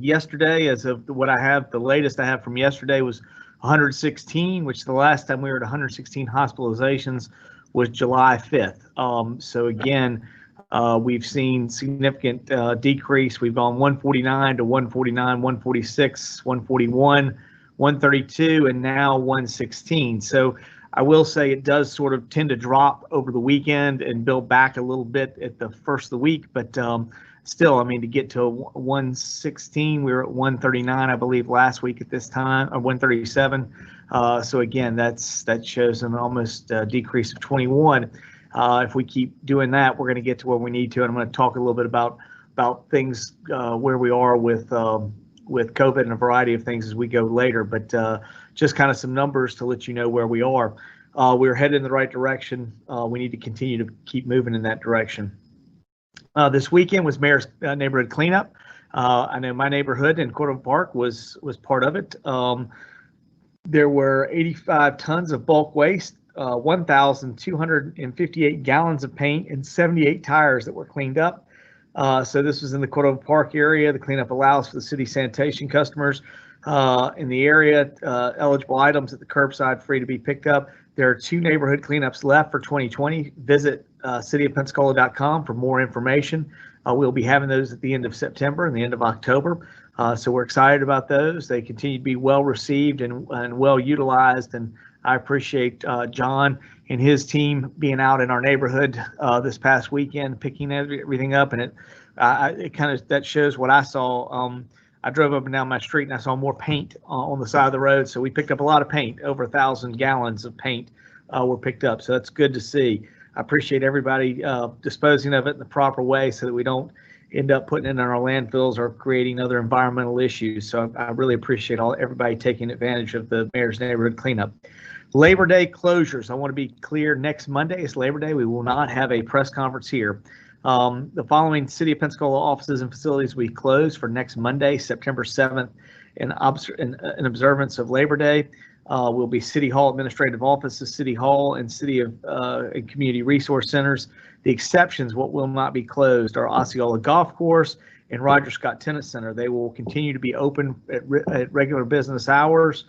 Yesterday, as of what I have, the latest I have from yesterday was 116, which the last time we were at 116 hospitalizations was July 5th. So again, we've seen significant decrease. We've gone 149 to 149, 146, 141, 132, and now 116. So I will say it does sort of tend to drop over the weekend and build back a little bit at the first of the week, but still, I mean, to get to 116, we were at 139, I believe, last week at this time, or 137. So again, that shows an almost decrease of 21. If we keep doing that, we're going to get to where we need to. And I'm going to talk a little bit about things where we are with COVID and a variety of things as we go later. But just kind of some numbers to let you know where we are. We're headed in the right direction. We need to continue to keep moving in that direction. This weekend was Mayor's neighborhood cleanup. I know my neighborhood in Cordova Park was part of it. There were 85 tons of bulk waste, 1,258 gallons of paint, and 78 tires that were cleaned up. So this was in the Cordova Park area. The cleanup allows for the city sanitation customers in the area eligible items at the curbside free to be picked up. There are 2 neighborhood cleanups left for 2020. Visit cityofpensacola.com for more information. We'll be having those at the end of September and the end of October. So we're excited about those. They continue to be well received and well utilized. And I appreciate John and his team being out in our neighborhood this past weekend, picking everything up. And it kind of, that shows what I saw. I drove up and down my street and I saw more paint on the side of the road. So we picked up a lot of paint. Over 1,000 gallons of paint were picked up. So that's good to see. I appreciate everybody disposing of it in the proper way so that we don't end up putting it in our landfills or creating other environmental issues. So I really appreciate everybody taking advantage of the Mayor's Neighborhood Cleanup. Labor Day closures. I want to be clear, next Monday is Labor Day. We will not have a press conference here. The following City of Pensacola offices and facilities we close for next Monday, September 7th, in observance of Labor Day. Will be City Hall Administrative Offices, City Hall, and City of and Community Resource Centers. The exceptions, what will not be closed, are Osceola Golf Course and Roger Scott Tennis Center. They will continue to be open at regular business hours.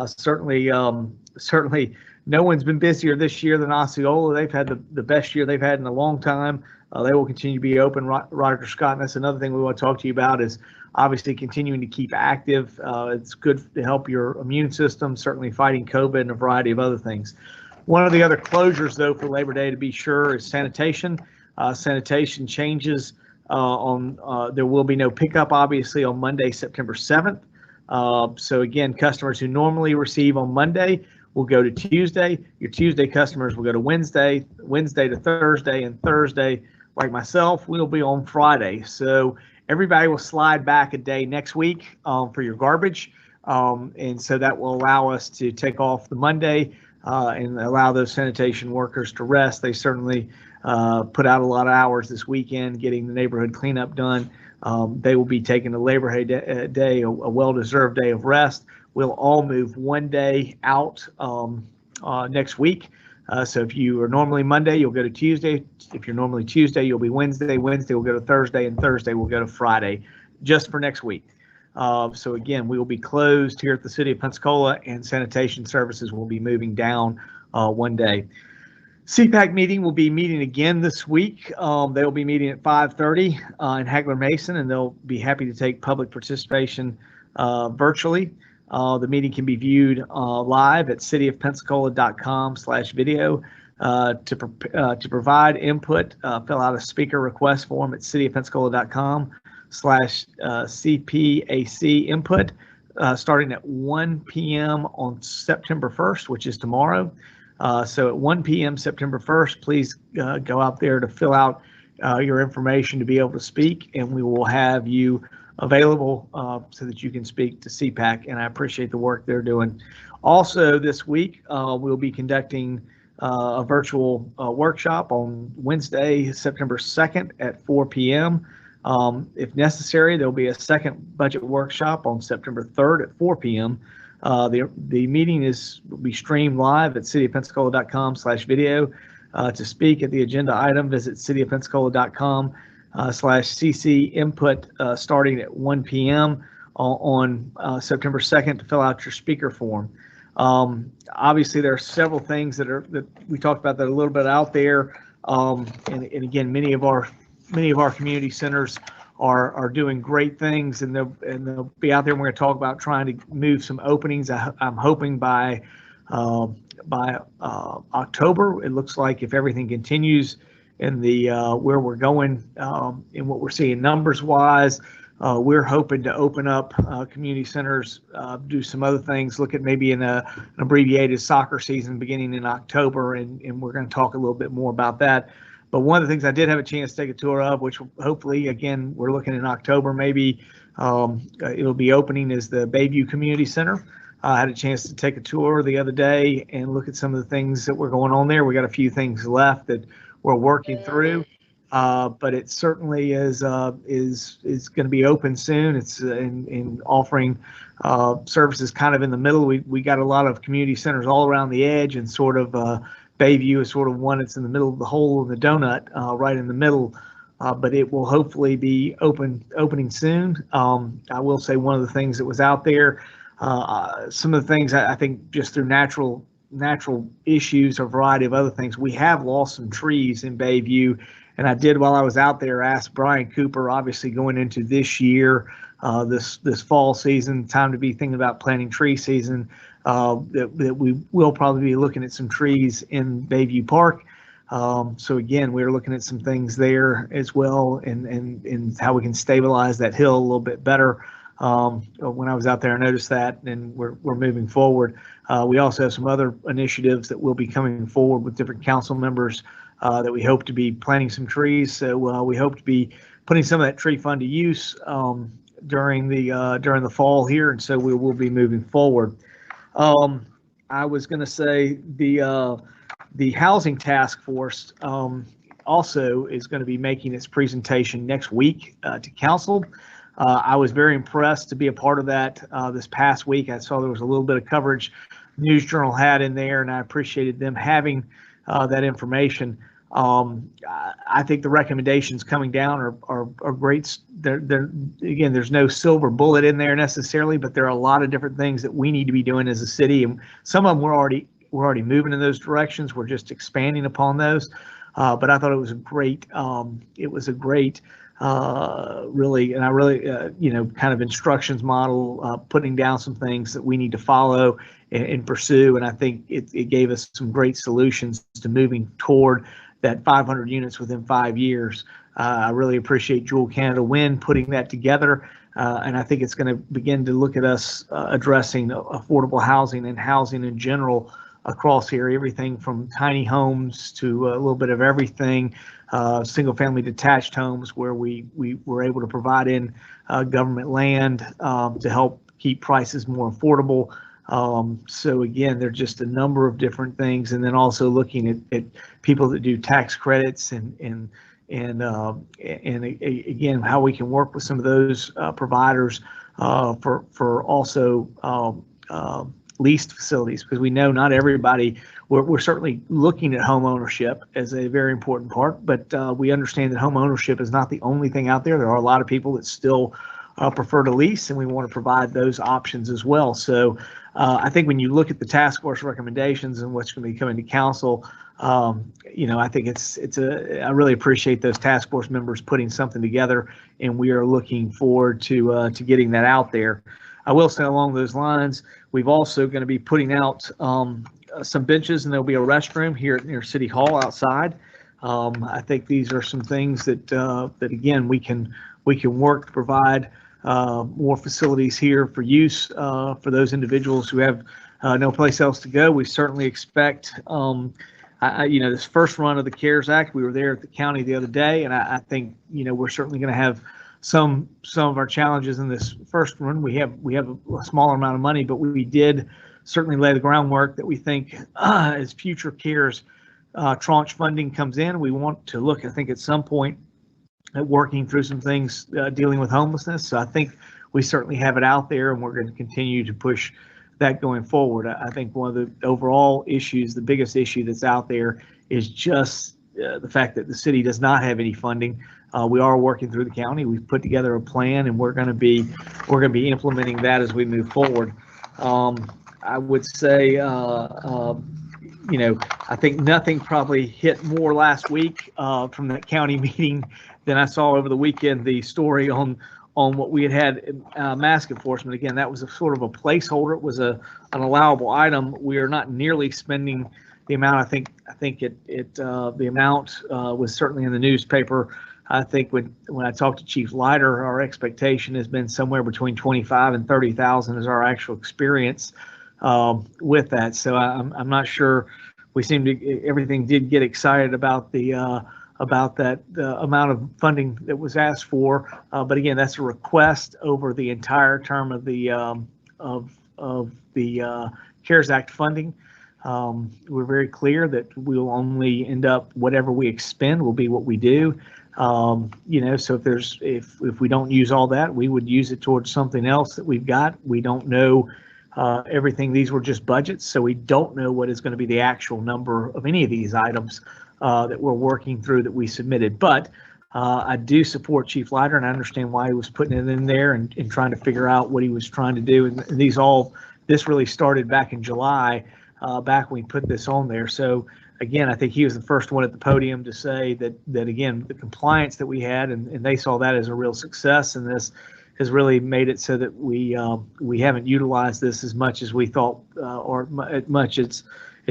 Certainly, no one's been busier this year than Osceola. They've had the best year they've had in a long time. They will continue to be open. Roger Scott, and that's another thing we want to talk to you about, is obviously continuing to keep active. It's good to help your immune system, certainly fighting COVID and a variety of other things. One of the other closures, though, for Labor Day, to be sure, is sanitation. Sanitation changes there will be no pickup, obviously, on Monday, September 7th. So again, customers who normally receive on Monday will go to Tuesday. Your Tuesday customers will go to Wednesday to Thursday, and Thursday, like myself, will be on Friday. So everybody will slide back a day next week for your garbage. And so that will allow us to take off the Monday and allow those sanitation workers to rest. They certainly put out a lot of hours this weekend getting the neighborhood cleanup done. They will be taking the Labor Day, a well-deserved day of rest. We'll all move one day out next week. So if you are normally Monday, you'll go to Tuesday. If you're normally Tuesday, you'll be Wednesday. Wednesday will go to Thursday, and Thursday will go to Friday, just for next week. So again, we will be closed here at the City of Pensacola, and sanitation services will be moving down one day. CPAC meeting will be meeting again this week. They will be meeting at 5:30 in Hagler Mason, and they'll be happy to take public participation virtually. The meeting can be viewed live at cityofpensacola.com/video. To provide input, fill out a speaker request form at cityofpensacola.com/CPAC input, starting at 1 p.m. on September 1st, which is tomorrow. So at 1 p.m. September 1st, please go out there to fill out your information to be able to speak, and we will have you available so that you can speak to CPAC, and I appreciate the work they're doing. Also this week, we'll be conducting a virtual workshop on Wednesday, September 2nd at 4 p.m. If necessary, there'll be a second budget workshop on September 3rd at 4 p.m. The meeting will be streamed live at cityofpensacola.com/video. To speak at the agenda item, visit cityofpensacola.com/CC input starting at 1 p.m. on September 2nd to fill out your speaker form. Obviously, there are several things that we talked about that are a little bit out there, and again, many of our community centers are doing great things, and they'll be out there. And we're going to talk about trying to move some openings. I'm hoping by October. It looks like if everything continues in the where we're going and what we're seeing numbers wise. We're hoping to open up community centers, do some other things, look at maybe an abbreviated soccer season beginning in October, and we're going to talk a little bit more about that. But one of the things I did have a chance to take a tour of, which hopefully, again, we're looking in October, maybe it'll be opening, is the Bayview Community Center. I had a chance to take a tour the other day and look at some of the things that were going on there. We got a few things left that we're working through. But it certainly is going to be open soon. It's in offering services kind of in the middle. We got a lot of community centers all around the edge, and sort of Bayview is sort of one that's in the middle of the hole in the donut, right in the middle. But it will hopefully be opening soon. I will say one of the things that was out there, some of the things I think just through natural issues, a variety of other things, we have lost some trees in Bayview. And I did, while I was out there, ask Brian Cooper, obviously going into this year, this fall season, time to be thinking about planting tree season, that we will probably be looking at some trees in Bayview Park. So again, we're looking at some things there as well, and how we can stabilize that hill a little bit better. When I was out there, I noticed that, and we're moving forward. We also have some other initiatives that will be coming forward with different council members that we hope to be planting some trees. So we hope to be putting some of that tree fund to use during the fall here, and so we will be moving forward. I was going to say the housing task force also is going to be making its presentation next week to council. I was very impressed to be a part of that this past week. I saw there was a little bit of coverage News Journal had in there, and I appreciated them having that information. I think the recommendations coming down are great. They're again, there's no silver bullet in there necessarily, but there are a lot of different things that we need to be doing as a city, and some of them we're already moving in those directions. We're just expanding upon those. But I thought it was a great. Really, and I really, kind of instructions model, putting down some things that we need to follow and pursue. And I think it gave us some great solutions to moving toward that 500 units within 5 years. I really appreciate Jewel Canada Wind putting that together. And I think it's going to begin to look at us addressing affordable housing and housing in general across here, everything from tiny homes to a little bit of everything. Single family detached homes where we were able to provide in government land to help keep prices more affordable. So again, there's just a number of different things, and then also looking at people that do tax credits and again, how we can work with some of those providers for also leased facilities, because we know not everybody. We're certainly looking at home ownership as a very important part, but we understand that home ownership is not the only thing out there. There are a lot of people that still prefer to lease, and we want to provide those options as well. So I think when you look at the task force recommendations and what's going to be coming to council, I think I really appreciate those task force members putting something together, and we are looking forward to getting that out there. I will say along those lines, we've also going to be putting out some benches, and there'll be a restroom here near City Hall outside. I think these are some things that again we can work to provide more facilities here for use for those individuals who have no place else to go. We certainly expect, this first run of the CARES Act. We were there at the county the other day, and I think we're certainly going to have some of our challenges in this first run. We have a smaller amount of money, but we did certainly lay the groundwork that we think as future CARES tranche funding comes in, we want to look, I think, at some point at working through some things dealing with homelessness. So I think we certainly have it out there, and we're going to continue to push that going forward. I think one of the overall issues, the biggest issue that's out there, is just the fact that the city does not have any funding We are working through the county. We've put together a plan, and we're going to be implementing that as we move forward. I would say, I think nothing probably hit more last week from that county meeting than I saw over the weekend. The story on what we had mask enforcement. Again, that was a sort of a placeholder. It was an allowable item. We are not nearly spending the amount. I think the amount was certainly in the newspaper. I think when I talked to Chief Leiter, our expectation has been somewhere between 25 and 30,000 is our actual experience with that. So I'm not sure. We seem to everything did get excited about the amount of funding that was asked for, but again, that's a request over the entire term of the CARES Act funding. We're very clear that we'll only end up whatever we expend will be what we do. So if we don't use all that, we would use it towards something else that we've got. We don't know everything. These were just budgets, so we don't know what is going to be the actual number of any of these items that we're working through that we submitted. But I do support Chief Leiter, and I understand why he was putting it in there and trying to figure out what he was trying to do. And this really started back in July, back when we put this on there. So again, I think he was the first one at the podium to say that again, the compliance that we had, and they saw that as a real success, and this has really made it so that we haven't utilized this as much as we thought, or as much as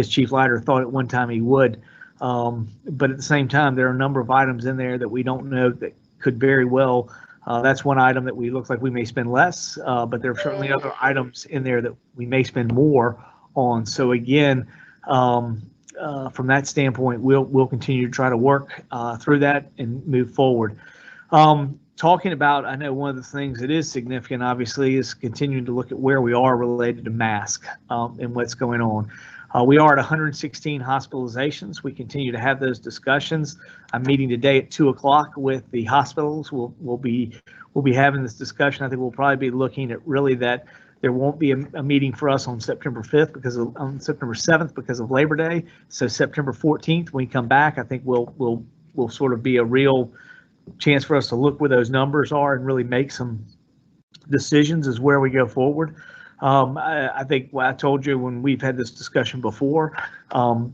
Chief Leiter thought at one time he would. But at the same time, there are a number of items in there that we don't know that could very well. That's one item that we look like we may spend less, but there are certainly other items in there that we may spend more on. So again, from that standpoint, we'll continue to try to work through that and move forward. Talking about, I know one of the things that is significant, obviously, is continuing to look at where we are related to mask and what's going on. We are at 116 hospitalizations. We continue to have those discussions. I'm meeting today at 2:00 with the hospitals. We'll be having this discussion. I think we'll probably be looking at really that there won't be a meeting for us on September 5th on September 7th because of Labor Day. So September 14th, when we come back, I think we'll sort of be a real chance for us to look where those numbers are and really make some decisions as where we go forward. I think what I told you when we've had this discussion before,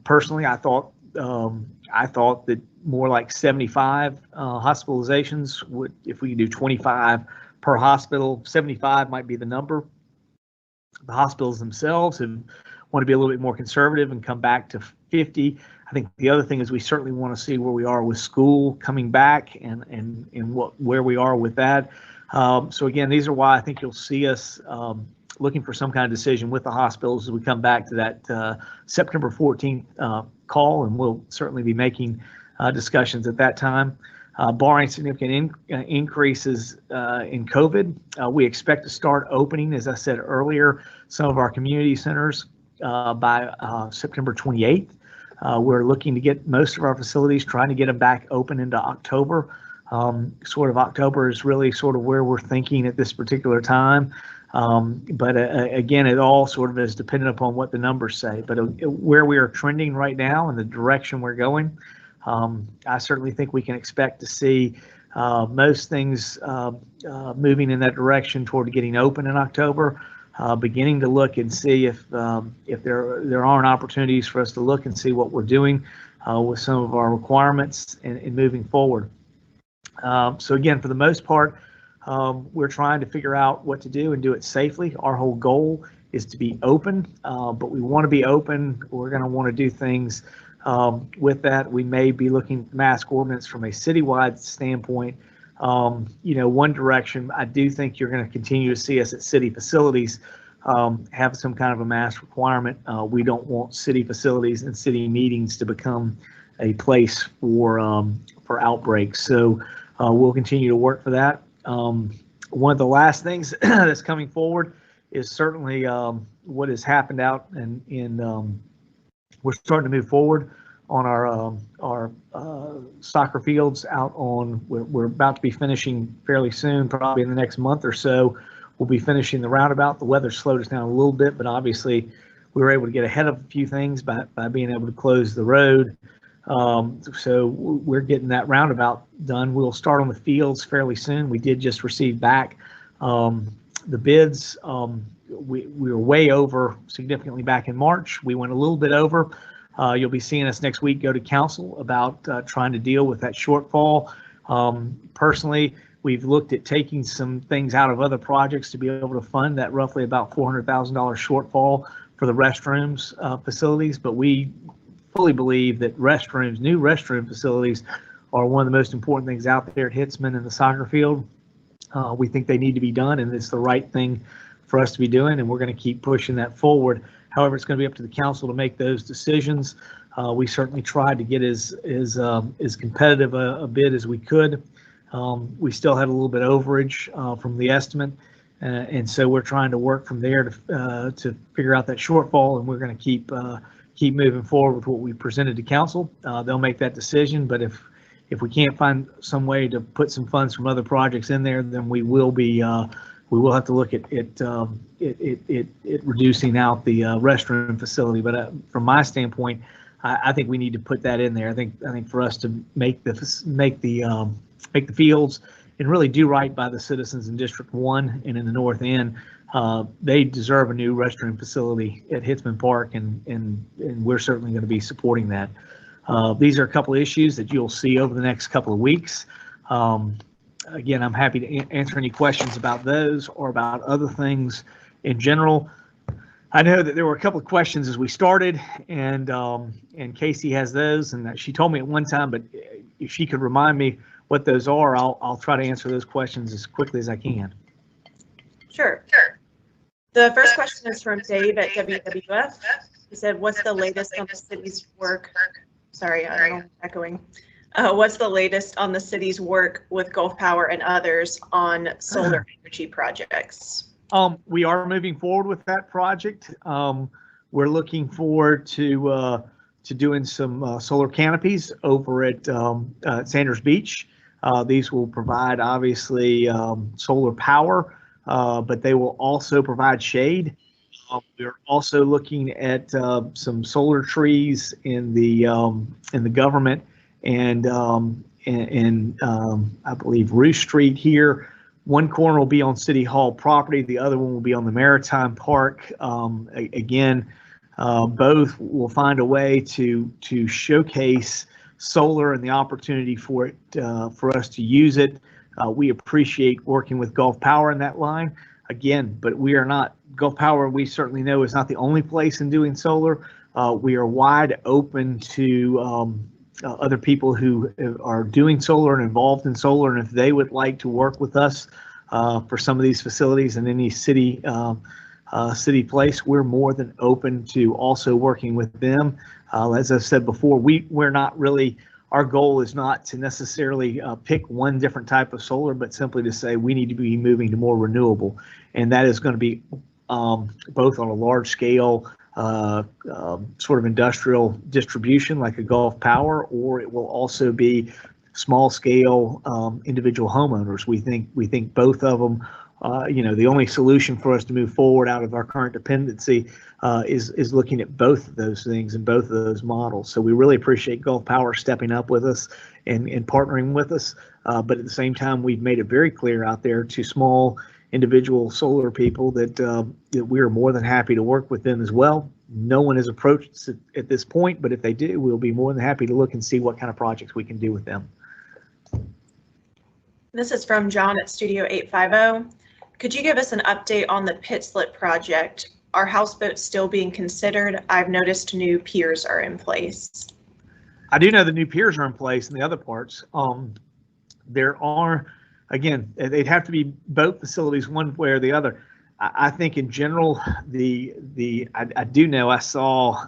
personally, I thought that more like 75 hospitalizations would, if we could do 25 per hospital, 75 might be the number. The hospitals themselves want to be a little bit more conservative and come back to 50. I think the other thing is we certainly want to see where we are with school coming back and where we are with that. So again, these are why I think you'll see us looking for some kind of decision with the hospitals as we come back to that September 14th call, and we'll certainly be making discussions at that time. Barring significant increases in COVID, we expect to start opening, as I said earlier, some of our community centers by September 28th. We're looking to get most of our facilities, trying to get them back open into October. Sort of October is really sort of where we're thinking at this particular time. But again, it all sort of is dependent upon what the numbers say. But where we are trending right now and the direction we're going, I certainly think we can expect to see most things moving in that direction toward getting open in October, beginning to look and see if there aren't opportunities for us to look and see what we're doing with some of our requirements and moving forward. So again, for the most part, we're trying to figure out what to do and do it safely. Our whole goal is to be open, but we want to be open. We're going to want to do things with that. We may be looking at mask ordinance from a citywide standpoint. One direction, I do think you're going to continue to see us at city facilities have some kind of a mask requirement. We don't want city facilities and city meetings to become a place for outbreaks. So we'll continue to work for that. One of the last things that's coming forward is certainly what has happened out in we're starting to move forward on our soccer fields out on, we're about to be finishing fairly soon, probably in the next month or so. We'll be finishing the roundabout. The weather slowed us down a little bit, but obviously we were able to get ahead of a few things by being able to close the road So we're getting that roundabout done. We'll start on the fields fairly soon. We did just receive back the bids. We were way over significantly back in March. We went a little bit over. You'll be seeing us next week go to council about trying to deal with that shortfall. Personally, we've looked at taking some things out of other projects to be able to fund that roughly about $400,000 shortfall for the restrooms facilities, but we fully believe that new restroom facilities are one of the most important things out there at Hitzman and the soccer field. We think they need to be done, and it's the right thing for us to be doing, and we're going to keep pushing that forward. However, it's going to be up to the council to make those decisions. We certainly tried to get as competitive a bid as we could. We still had a little bit overage from the estimate, and so we're trying to work from there to figure out that shortfall, and we're going to keep moving forward with what we presented to council. They'll make that decision, but if we can't find some way to put some funds from other projects in there, then we will have to look at reducing out the restroom facility. But from my standpoint, I think we need to put that in there. I think for us to make the fields and really do right by the citizens in District 1 and in the North End, they deserve a new restroom facility at Hitzman Park, and we're certainly going to be supporting that. These are a couple of issues that you'll see over the next couple of weeks. Again, I'm happy to answer any questions about those or about other things in general. I know that there were a couple of questions as we started, and Casey has those, and she told me at one time, but if she could remind me what those are, I'll try to answer those questions as quickly as I can. Sure. The first question is from Dave at WWF. He said, what's the latest on the city's work? Sorry, I don't know, echoing. What's the latest on the city's work with Gulf Power and others on solar energy projects? We are moving forward with that project. We're looking forward to doing some solar canopies over at Sanders Beach. These will provide obviously solar power, but they will also provide shade. We're also looking at some solar trees in the government and I believe Roost Street here. One corner will be on City Hall property. The other one will be on the Maritime Park. Again, both will find a way to showcase solar and the opportunity for it for us to use it. We appreciate working with Gulf Power in that line. Again, but we are not Gulf Power. We certainly know is not the only place in doing solar. We are wide open to other people who are doing solar and involved in solar, and if they would like to work with us for some of these facilities in any city place, we're more than open to also working with them. As I've said before, we're not really. Our goal is not to necessarily pick one different type of solar, but simply to say we need to be moving to more renewable, and that is going to be both on a large scale sort of industrial distribution like a Gulf Power, or it will also be small scale individual homeowners. We think both of them. The only solution for us to move forward out of our current dependency is looking at both of those things and both of those models. So we really appreciate Gulf Power stepping up with us and partnering with us. But at the same time, we've made it very clear out there to small individual solar people that we are more than happy to work with them as well. No one has approached us at this point, but if they do, we'll be more than happy to look and see what kind of projects we can do with them. This is from John at Studio 850. Could you give us an update on the pit slit project? Are houseboats still being considered? I've noticed new piers are in place. I do know the new piers are in place in the other parts. There are, again, they'd have to be boat facilities one way or the other. I think in general, I do know I saw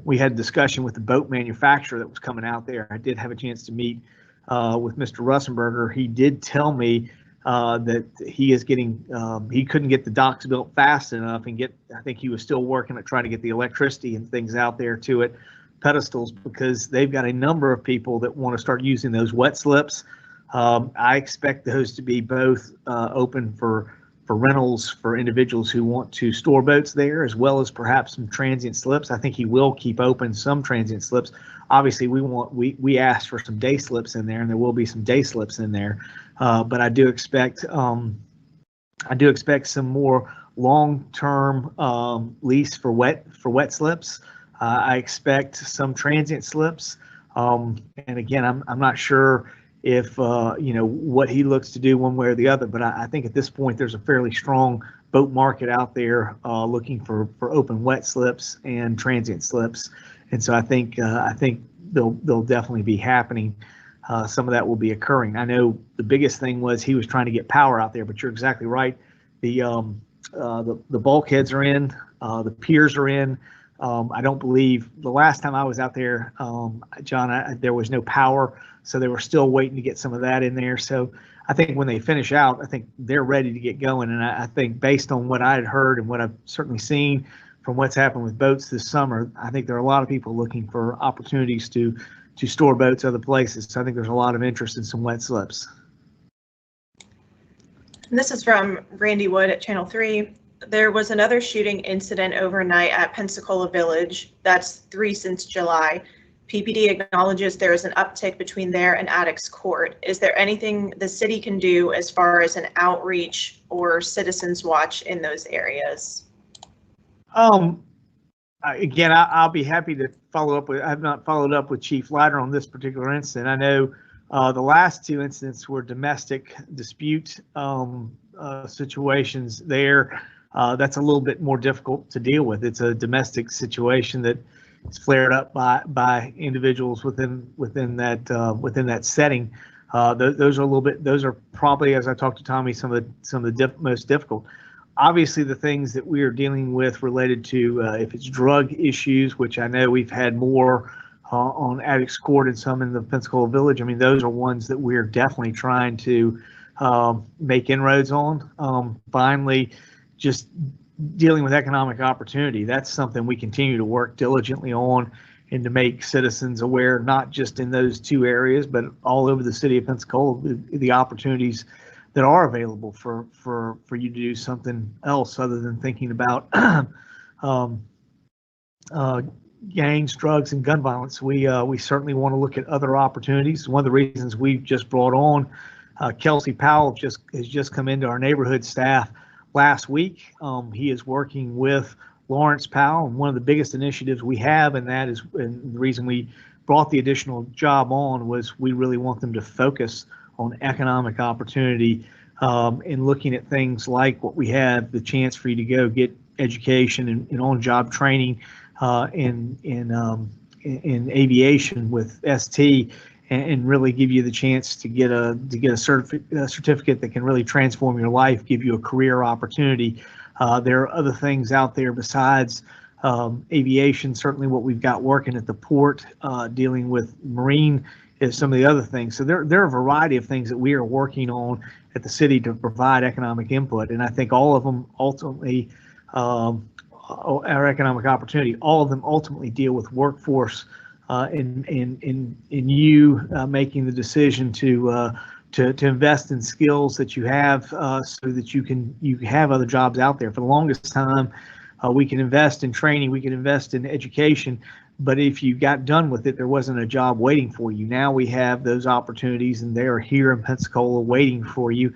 we had a discussion with the boat manufacturer that was coming out there. I did have a chance to meet with Mr. Russenberger. He did tell me that he is getting he couldn't get the docks built fast enough and I think he was still working at trying to get the electricity and things out there to it, pedestals, because they've got a number of people that want to start using those wet slips. I expect those to be both open for rentals for individuals who want to store boats there, as well as perhaps some transient slips. I think he will keep open some transient slips. Obviously, we asked for some day slips in there, and there will be some day slips in there. But I do expect some more long-term lease for wet slips. I expect some transient slips. And again, I'm not sure if what he looks to do one way or the other, but I think at this point there's a fairly strong boat market out there looking for open wet slips and transient slips, and so I think they'll definitely be happening. Some of that will be occurring. I know the biggest thing was he was trying to get power out there, but you're exactly right. The bulkheads are in, the piers are in. I don't believe the last time I was out there, John, there was no power, so they were still waiting to get some of that in there. So I think when they finish out, I think they're ready to get going. And I think based on what I had heard and what I've certainly seen from what's happened with boats this summer, I think there are a lot of people looking for opportunities to store boats other places. So I think there's a lot of interest in some wet slips. And this is from Randy Wood at Channel 3. There was another shooting incident overnight at Pensacola Village. That's 3 since July. PPD acknowledges there is an uptick between there and Addicts Court. Is there anything the city can do as far as an outreach or citizens watch in those areas? Again, I'll be happy to follow up with. I've not followed up with Chief Leiter on this particular incident. I know the last 2 incidents were domestic dispute situations there. That's a little bit more difficult to deal with. It's a domestic situation that is flared up by individuals within that setting. Those are a little bit. Those are probably, as I talked to Tommy, some of the most difficult. Obviously, the things that we are dealing with related to if it's drug issues, which I know we've had more on Addicts Court and some in the Pensacola Village. I mean, those are ones that we're definitely trying to make inroads on. Finally, just dealing with economic opportunity. That's something we continue to work diligently on and to make citizens aware, not just in those 2 areas, but all over the city of Pensacola, the opportunities that are available for you to do something else other than thinking about gangs, drugs, and gun violence. We certainly want to look at other opportunities. One of the reasons we've just brought on Kelsey Powell has just come into our neighborhood staff last week. He is working with Lawrence Powell, and one of the biggest initiatives we have, and that is, and the reason we brought the additional job on was we really want them to focus on economic opportunity and looking at things like what we have the chance for you to go get education and on-job training in aviation with ST, and really give you the chance to get a certificate that can really transform your life, give you a career opportunity. There are other things out there besides aviation. Certainly what we've got working at the port, dealing with marine, is some of the other things. So there are a variety of things that we are working on at the city to provide economic input, and I think all of them ultimately, our economic opportunity, all of them ultimately deal with workforce in you making the decision to invest in skills that you have so that you have other jobs out there. For the longest time, we can invest in training, we can invest in education, but if you got done with it, there wasn't a job waiting for you. Now we have those opportunities, and they are here in Pensacola waiting for you.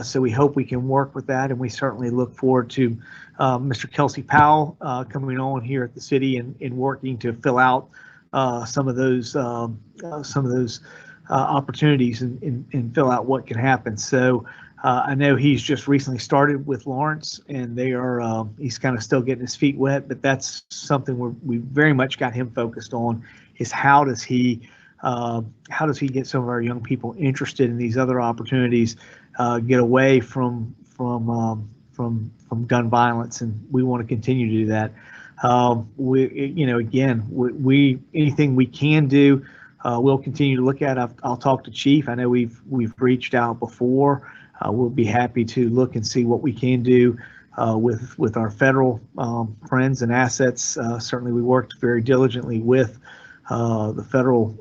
So we hope we can work with that, and we certainly look forward to Mr. Kelsey Powell coming on here at the city and working to fill out some of those opportunities and fill out what can happen. So I know he's just recently started with Lawrence, and they are he's kind of still getting his feet wet, but that's something we very much got him focused on, is how does he get some of our young people interested in these other opportunities, get away from gun violence, and we want to continue to do that. We anything we can do, we'll continue to look at. I'll talk to Chief. I know we've reached out before. We'll be happy to look and see what we can do with our federal friends and assets. Certainly, we worked very diligently with the federal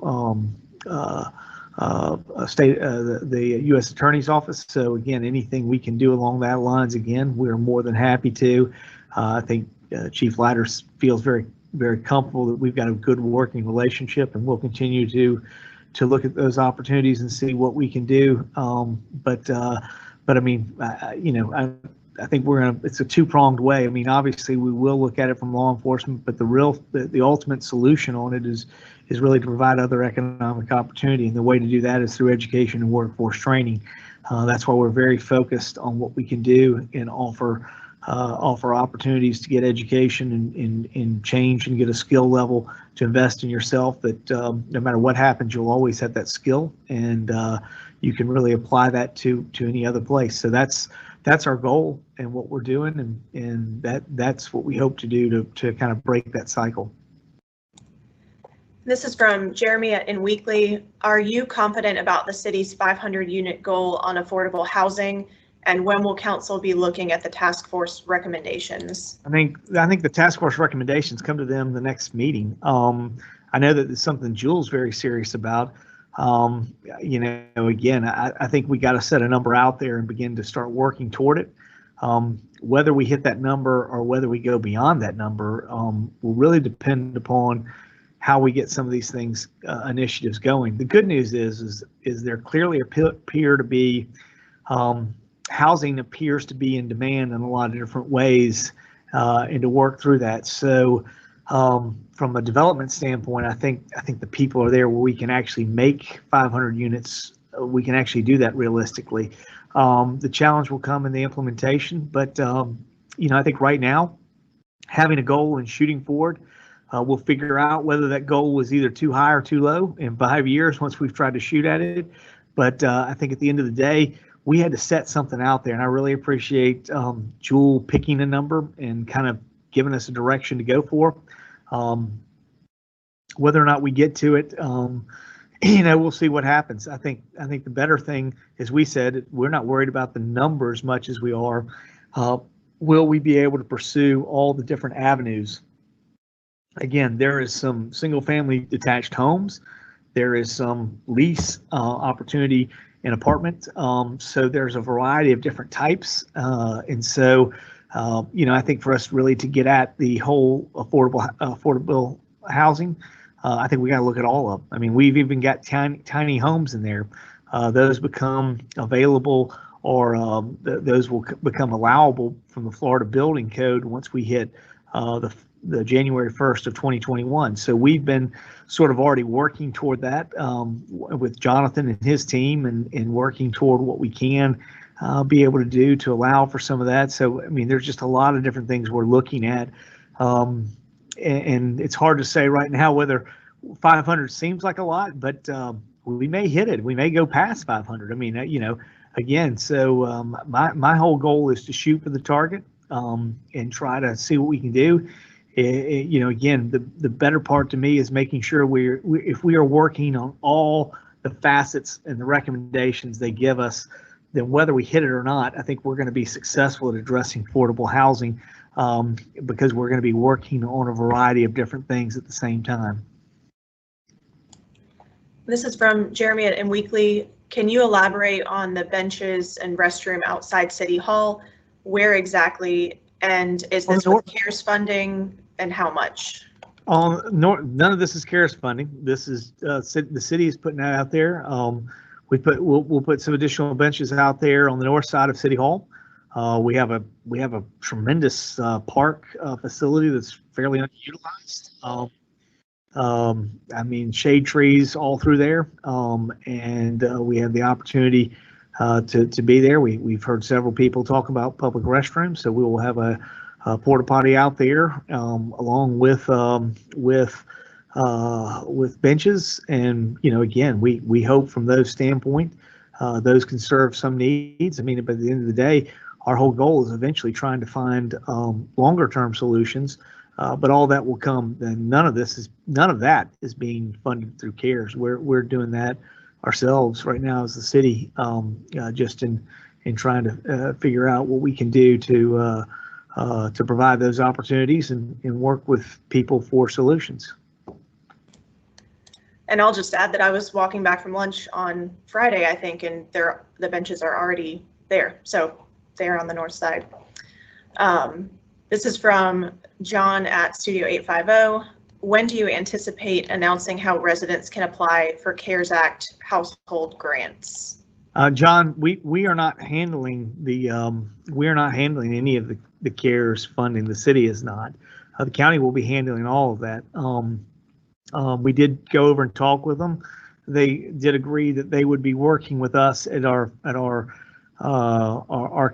the U.S. Attorney's Office. So again, anything we can do along that lines, again, we're more than happy to. I think Chief Leiter feels very comfortable that we've got a good working relationship, and we'll continue to look at those opportunities and see what we can do. But I mean, I think it's a two-pronged way. I mean, obviously we will look at it from law enforcement, but the ultimate solution on it is really to provide other economic opportunity. And the way to do that is through education and workforce training. That's why we're very focused on what we can do and offer opportunities to get education and change and get a skill level to invest in yourself, that no matter what happens, you'll always have that skill, and you can really apply that to any other place. So that's our goal and what we're doing, and that's what we hope to do to kind of break that cycle. This is from Jeremy in Weekly. Are you confident about the city's 500 unit goal on affordable housing? And when will council be looking at the task force recommendations? I think the task force recommendations come to them the next meeting. I know that it's something Jules very serious about. Again, I think we got to set a number out there and begin to start working toward it. Whether we hit that number or whether we go beyond that number will really depend upon how we get some of these things, initiatives going. The good news is there clearly appear to be housing appears to be in demand in a lot of different ways, and to work through that. So from a development standpoint, I think the people are there where we can actually make 500 units. We can actually do that realistically. The challenge will come in the implementation, but I think right now, having a goal and shooting forward, we'll figure out whether that goal was either too high or too low in 5 years once we've tried to shoot at it. But I think at the end of the day, we had to set something out there, and I really appreciate Jewel picking a number and kind of giving us a direction to go for. Whether or not we get to it, we'll see what happens. I think the better thing, as we said, we're not worried about the number as much as we are. Will we be able to pursue all the different avenues? Again, there is some single-family detached homes. There is some lease opportunity in apartment. So there's a variety of different types. And so, I think for us really to get at the whole affordable housing, I think we got to look at all of them. I mean, we've even got tiny homes in there. Those become available, or those will become allowable from the Florida Building Code once we hit the January 1st of 2021. So we've been sort of already working toward that with Jonathan and his team, and working toward what we can be able to do to allow for some of that. So, I mean, there's just a lot of different things we're looking at. And it's hard to say right now whether 500 seems like a lot, but we may hit it. We may go past 500. I mean, again, so my whole goal is to shoot for the target and try to see what we can do. Again, the better part to me is making sure if we are working on all the facets and the recommendations they give us, then whether we hit it or not, I think we're going to be successful at addressing affordable housing, because we're going to be working on a variety of different things at the same time. This is from Jeremy at M Weekly. Can you elaborate on the benches and restroom outside City Hall? Where exactly? And is this with CARES funding, and how much? None of this is CARES funding. This is the city is putting that out there. We'll put some additional benches out there on the north side of City Hall. We have a tremendous park facility that's fairly underutilized. I mean, shade trees all through there, and we have the opportunity to be there. We've heard several people talk about public restrooms, so we will have a porta potty out there, along with benches. And again, we hope from those standpoint, those can serve some needs. I mean, but at the end of the day, our whole goal is eventually trying to find longer term solutions. But all that will come. Then none of that is being funded through CARES. We're doing that ourselves right now as the city, just in trying to figure out what we can do to provide those opportunities and work with people for solutions. And I'll just add that I was walking back from lunch on Friday, I think, and the benches are already there. So they're on the north side. This is from John at Studio 850. When do you anticipate announcing how residents can apply for CARES Act household grants? John, we are not handling any of the CARES funding. The city is not. The county will be handling all of that. We did go over and talk with them. They did agree that they would be working with us at our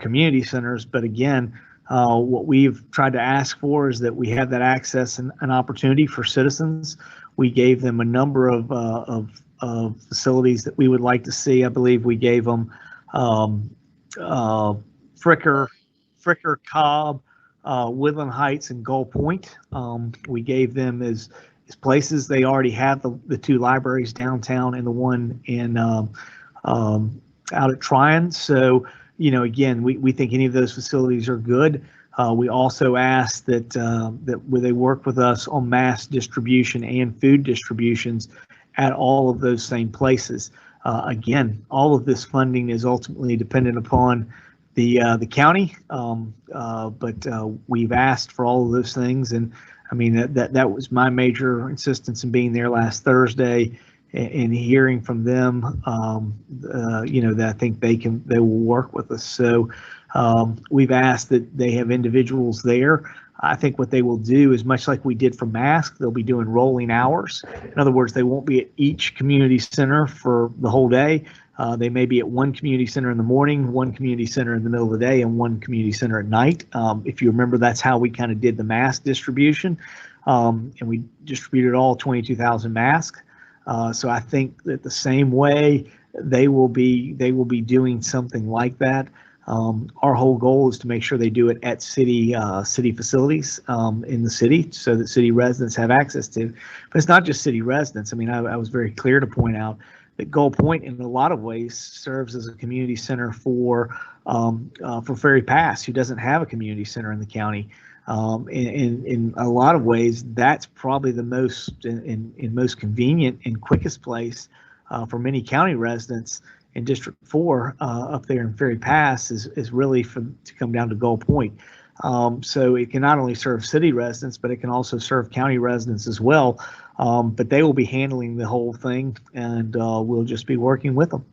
community centers. But again, what we've tried to ask for is that we have that access and an opportunity for citizens. We gave them a number of facilities that we would like to see. I believe we gave them Fricker, Cobb, Woodland Heights, and Gull Point. We gave them as places. They already have the two libraries downtown and the one in out at Tryon. So, again, we think any of those facilities are good. We also asked that they work with us on mass distribution and food distributions at all of those same places. Again, all of this funding is ultimately dependent upon the county, but we've asked for all of those things, and I mean that was my major insistence in being there last Thursday and hearing from them. That I think they will work with us. So we've asked that they have individuals there. I think what they will do is much like we did for mask, they'll be doing rolling hours. In other words, they won't be at each community center for the whole day. They may be at one community center in the morning, one community center in the middle of the day, and one community center at night. If you remember, that's how we kind of did the mask distribution, and we distributed all 22,000 masks. So I think that the same way they will be doing something like that. Our whole goal is to make sure they do it at city facilities in the city, so that city residents have access to. But it's not just city residents. I mean, I was very clear to point out that Gull Point, in a lot of ways, serves as a community center for Ferry Pass, who doesn't have a community center in the county. In a lot of ways, that's probably the most most convenient and quickest place for many county residents in District 4 up there in Ferry Pass is really to come down to Gull Point. So it can not only serve city residents, but it can also serve county residents as well. But they will be handling the whole thing, and we'll just be working with them.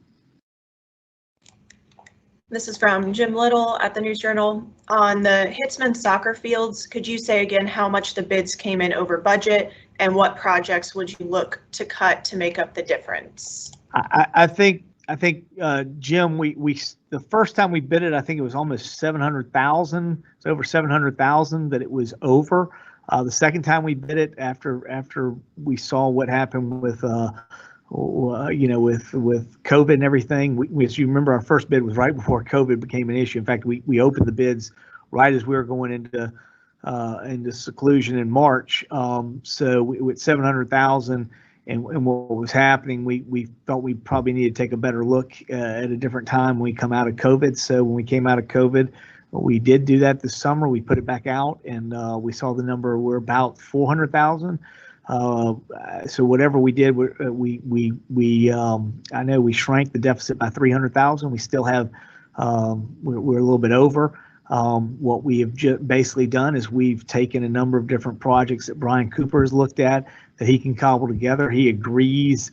This is from Jim Little at the News Journal. On the Hitzman soccer fields, could you say again how much the bids came in over budget, and what projects would you look to cut to make up the difference? I think Jim, we the first time we bid it, I think it was almost 700,000. It's over 700,000 that it was over. The second time we bid it, after we saw what happened with with COVID and everything, as you remember, our first bid was right before COVID became an issue. In fact, we opened the bids right as we were going into seclusion in March. So with 700,000 and what was happening, we felt we probably needed to take a better look at a different time when we come out of COVID. So when we came out of COVID, we did do that this summer. We put it back out, and we saw the number. We're about 400,000. So whatever we did, I know we shrank the deficit by 300,000. We still have, we're a little bit over. What we have basically done is we've taken a number of different projects that Brian Cooper has looked at that he can cobble together. He agrees,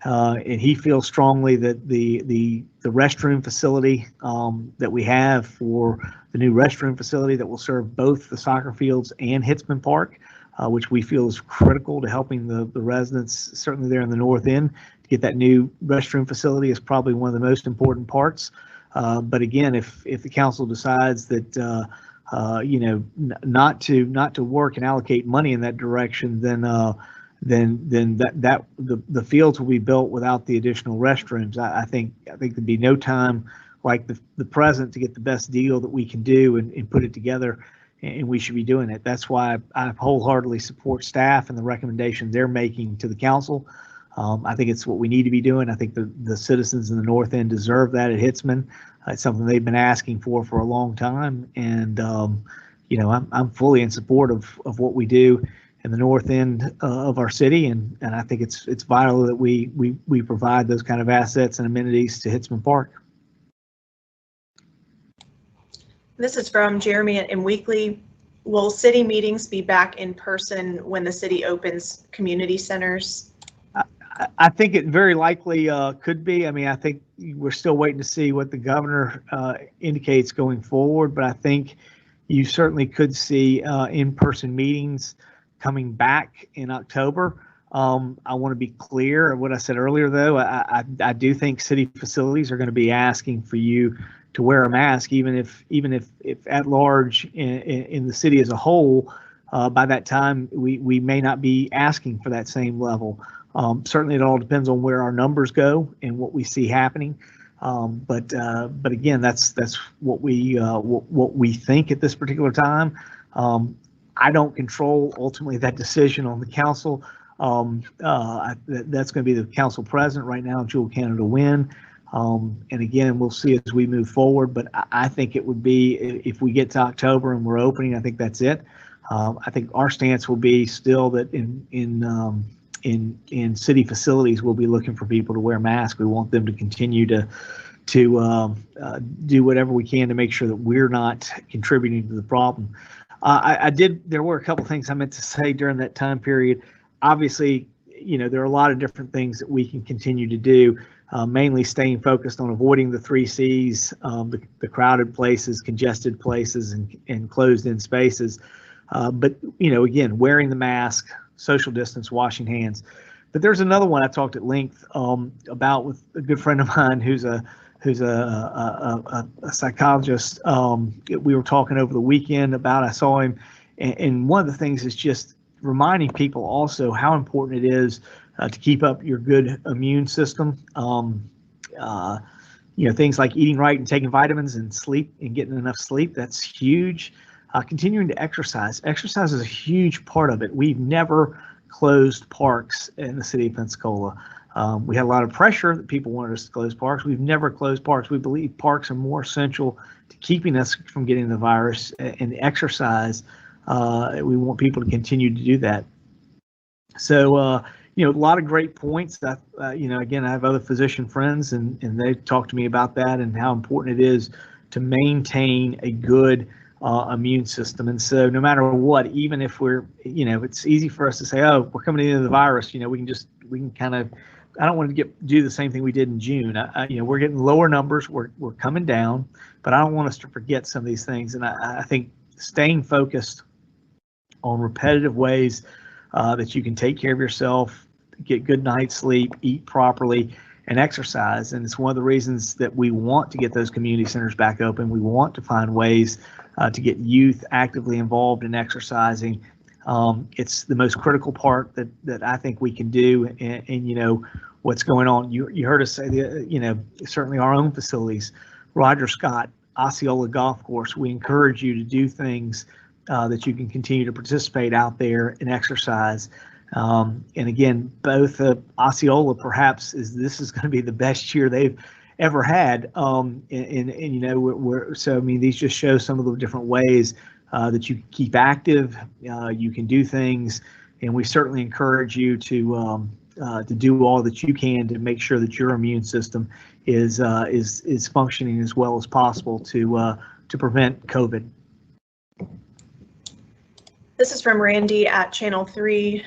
and he feels strongly that the restroom facility that we have for the new restroom facility that will serve both the soccer fields and Hitzman Park, which we feel is critical to helping the residents, certainly there in the north end, to get that new restroom facility is probably one of the most important parts. But again, if the council decides that not to work and allocate money in that direction, then the fields will be built without the additional restrooms. I think there'd be no time like the present to get the best deal that we can do and put it together, and we should be doing it. That's why I wholeheartedly support staff and the recommendations they're making to the council. I think it's what we need to be doing. I think the citizens in the north end deserve that at Hitzman. It's something they've been asking for a long time, and I'm fully in support of what we do. in the north end of our city, and I think it's vital that we provide those kind of assets and amenities to Hitzman Park. This is from Jeremy in Weekly. Will city meetings be back in person when the city opens community centers? I think it very likely could be. I mean, I think we're still waiting to see what the governor indicates going forward, but I think you certainly could see in-person meetings coming back in October. I want to be clear of what I said earlier, though. I do think city facilities are going to be asking for you to wear a mask, even if at large in the city as a whole. By that time, we may not be asking for that same level. Certainly, it all depends on where our numbers go and what we see happening. But again, that's what we think at this particular time. I don't control ultimately that decision on the council. That's going to be the council president right now, Jewel Canada Wynn. And again, we'll see as we move forward. But I think it would be, if we get to October and we're opening, I think that's it. I think our stance will be still that in city facilities, we'll be looking for people to wear masks. We want them to continue to do whatever we can to make sure that we're not contributing to the problem. There were a couple things I meant to say during that time period. Obviously, there are a lot of different things that we can continue to do, mainly staying focused on avoiding the 3 C's, the crowded places, congested places, and closed-in spaces. But, again, wearing the mask, social distance, washing hands. But there's another one I talked at length about with a good friend of mine who's a psychologist. We were talking over the weekend about, I saw him, and one of the things is just reminding people also how important it is to keep up your good immune system. Things like eating right and taking vitamins and sleep and getting enough sleep, that's huge. Continuing to exercise. Exercise is a huge part of it. We've never closed parks in the city of Pensacola. We had a lot of pressure that people wanted us to close parks. We've never closed parks. We believe parks are more essential to keeping us from getting the virus, and exercise. We want people to continue to do that. So, a lot of great points. Again, I have other physician friends, and they talk to me about that and how important it is to maintain a good immune system. And so no matter what, even if we're, it's easy for us to say, oh, we're coming into the virus, we can kind of, I don't want to do the same thing we did in June. We're getting lower numbers, we're coming down, but I don't want us to forget some of these things. And I think staying focused on repetitive ways that you can take care of yourself, get good night's sleep, eat properly, and exercise. And it's one of the reasons that we want to get those community centers back open. We want to find ways to get youth actively involved in exercising. It's the most critical part that I think we can do. And what's going on. You heard us say, certainly our own facilities, Roger Scott, Osceola Golf Course, we encourage you to do things that you can continue to participate out there and exercise. And again, both Osceola perhaps this is going to be the best year they've ever had. These just show some of the different ways that you keep active, you can do things, and we certainly encourage you to do all that you can to make sure that your immune system is functioning as well as possible to prevent COVID. This is from Randy at Channel 3.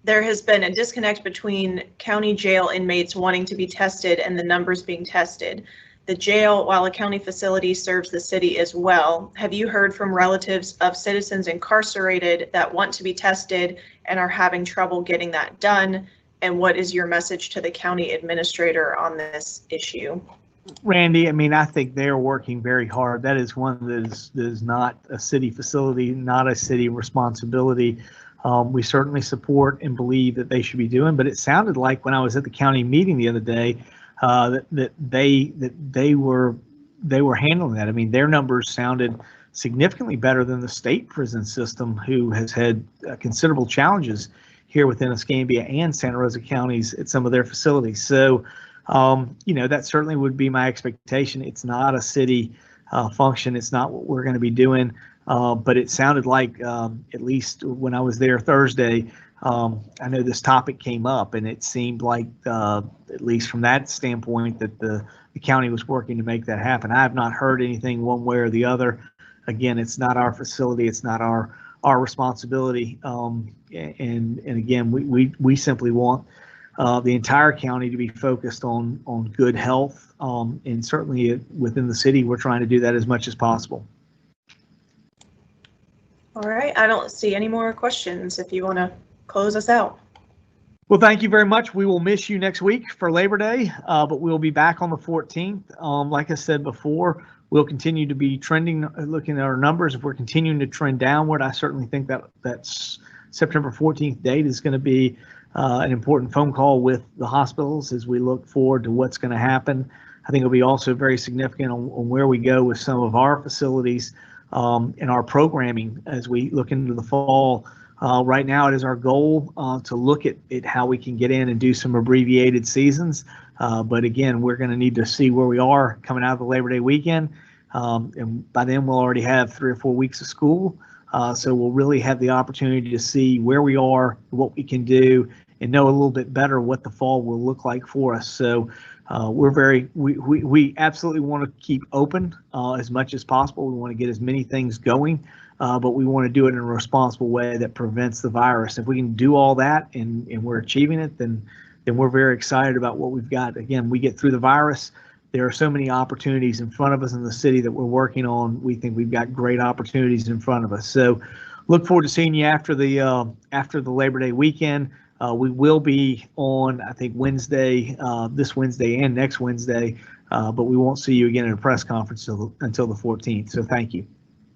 There has been a disconnect between county jail inmates wanting to be tested and the numbers being tested. The jail, while a county facility, serves the city as well. Have you heard from relatives of citizens incarcerated that want to be tested and are having trouble getting that done? And what is your message to the county administrator on this issue? Randy, I think they're working very hard. That is one that is not a city facility, not a city responsibility. We certainly support and believe that they should be doing, but it sounded like when I was at the county meeting the other day that they were handling that. Their numbers sounded significantly better than the state prison system, who has had considerable challenges here within Escambia and Santa Rosa counties at some of their facilities. So, that certainly would be my expectation. It's not a city function. It's not what we're going to be doing. But it sounded like, at least when I was there Thursday, I know this topic came up, and it seemed like, at least from that standpoint, that the county was working to make that happen. I have not heard anything one way or the other. Again, it's not our facility, it's not our responsibility. And again, we simply want the entire county to be focused on good health, and certainly within the city, we're trying to do that as much as possible. All right, I don't see any more questions if you want to close us out. Well, thank you very much. We will miss you next week for Labor Day, but we'll be back on the 14th. Like I said before, we'll continue to be trending, looking at our numbers. If we're continuing to trend downward, I certainly think that's September 14th date is going to be an important phone call with the hospitals as we look forward to what's going to happen. I think it'll be also very significant on where we go with some of our facilities and our programming as we look into the fall. Right now, it is our goal to look at how we can get in and do some abbreviated seasons. But again, we're going to need to see where we are coming out of the Labor Day weekend. And by then, we'll already have 3 or 4 weeks of school. So we'll really have the opportunity to see where we are, what we can do, and know a little bit better what the fall will look like for us. So we absolutely want to keep open as much as possible. We want to get as many things going, but we want to do it in a responsible way that prevents the virus. If we can do all that and we're achieving it, then we're very excited about what we've got. Again, we get through the virus. There are so many opportunities in front of us in the city that we're working on. We think we've got great opportunities in front of us. So look forward to seeing you after the Labor Day weekend. We will be on, I think, Wednesday, this Wednesday and next Wednesday, but we won't see you again at a press conference until the 14th. So thank you.